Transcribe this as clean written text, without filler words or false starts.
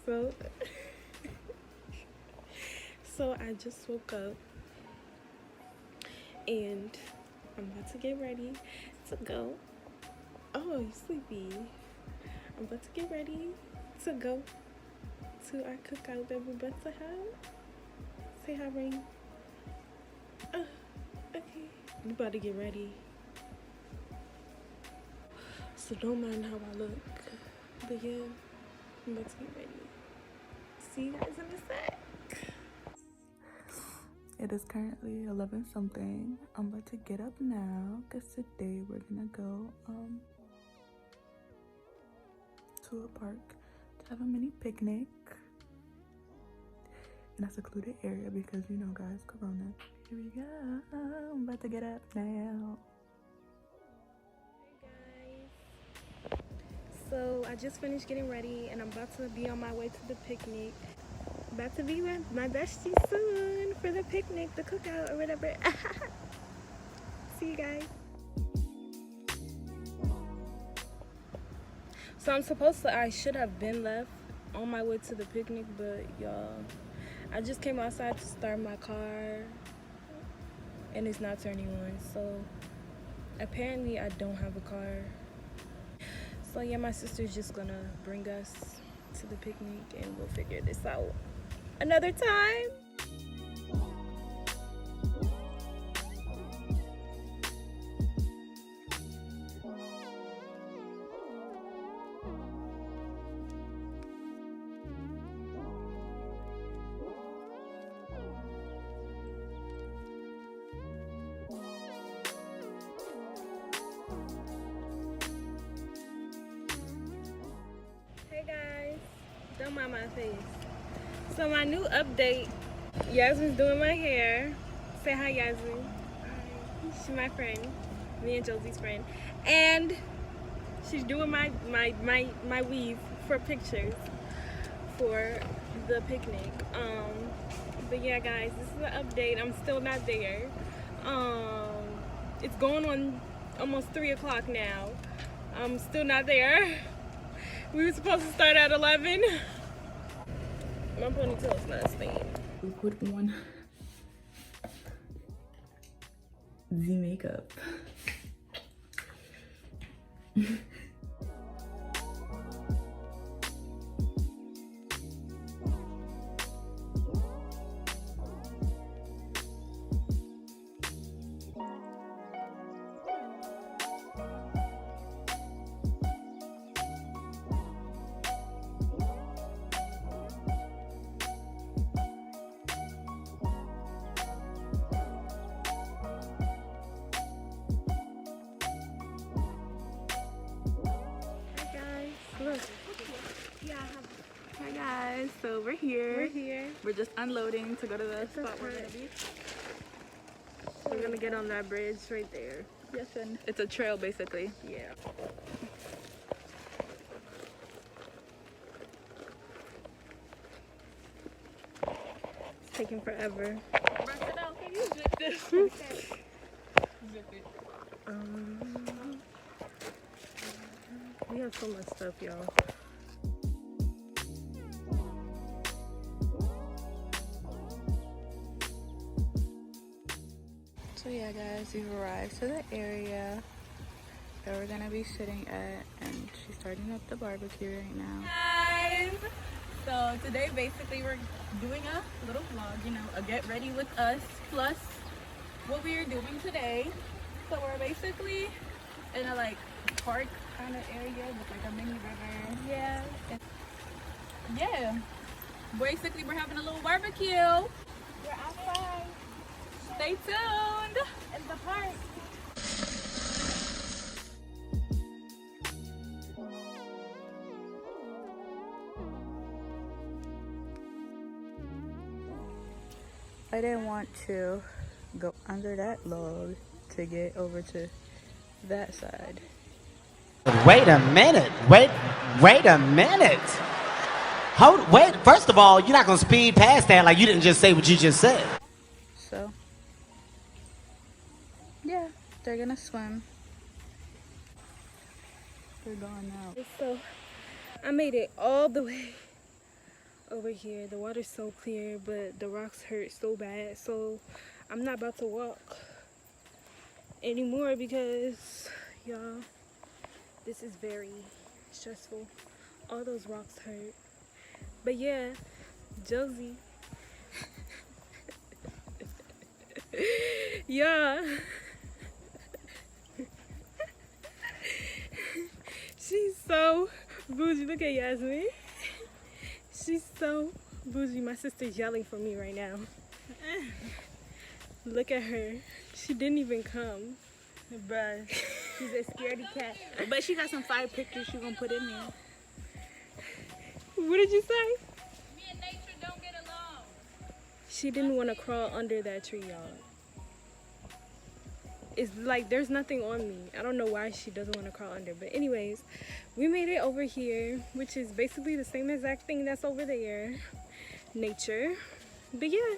So, so I just woke up and I'm about to get ready to go. Oh, you sleepy? I'm about to get ready to go to our cookout that we're about to have. Say hi, Rain. Okay. We about to get ready. So don't mind how I look. But yeah, I'm about to get ready. See you guys in a sec. It is currently 11 something. I'm about to get up now because today we're gonna go to a park to have a mini picnic in a secluded area because you know guys, corona. Here we go. I'm about to get up now. Hey guys. So I just finished getting ready and I'm about to be on my way to the picnic. About to be with my bestie soon for the picnic, the cookout or whatever. See you guys. So I should have been left on my way to the picnic, but y'all, I just came outside to start my car and it's not turning on. So apparently I don't have a car. So yeah, my sister's just gonna bring us to the picnic and we'll figure this out another time. Hey guys, don't mind my face. So my new update, Yasmin's doing my hair. Say hi, Yasmin. Hi. She's my friend, me and Josie's friend, and she's doing my weave for pictures for the picnic. But yeah, guys, this is an update. I'm still not there. It's going on almost 3 o'clock now. I'm still not there. We were supposed to start at 11. My ponytail's not staying. We put on the makeup. Look. Yeah, Hi guys, so we're here. we're here. We're just unloading to go to the spot we're gonna be. We're gonna get on that bridge right there. Yes, and it's a trail basically. Yeah. It's taking forever. Can you zip this? Zip it. We have so much stuff, y'all. So yeah guys, we've arrived to the area that we're gonna be sitting at and she's starting up the barbecue right now. Guys! So today basically we're doing a little vlog, you know, a get ready with us plus what we are doing today. So we're basically in a like park kind of area with like a mini river. Yeah. Yeah. Basically we're having a little barbecue. We're outside Stay tuned. in the park. I didn't want to go under that log to get over to that side. Wait a minute. Wait a minute. Wait, first of all, you're not going to speed past that like you didn't just say what you just said. So, yeah, they're gonna swim. They're going out. So I made it all the way over here. The water's so clear, but the rocks hurt so bad. So I'm not about to walk anymore because, y'all, this is very stressful. All those rocks hurt. But yeah, Josie. Yeah. She's so bougie. Look at Yasmin. She's so bougie. My sister's yelling for me right now. Look at her. She didn't even come. Bruh, She's a scaredy cat. but she got some fire pictures she gonna put in there. What did you say? Me and nature don't get along. She didn't want to crawl under that tree, y'all. It's like there's nothing on me. I don't know why she doesn't want to crawl under. But anyways, we made it over here, which is basically the same exact thing that's over there. Nature. But yeah.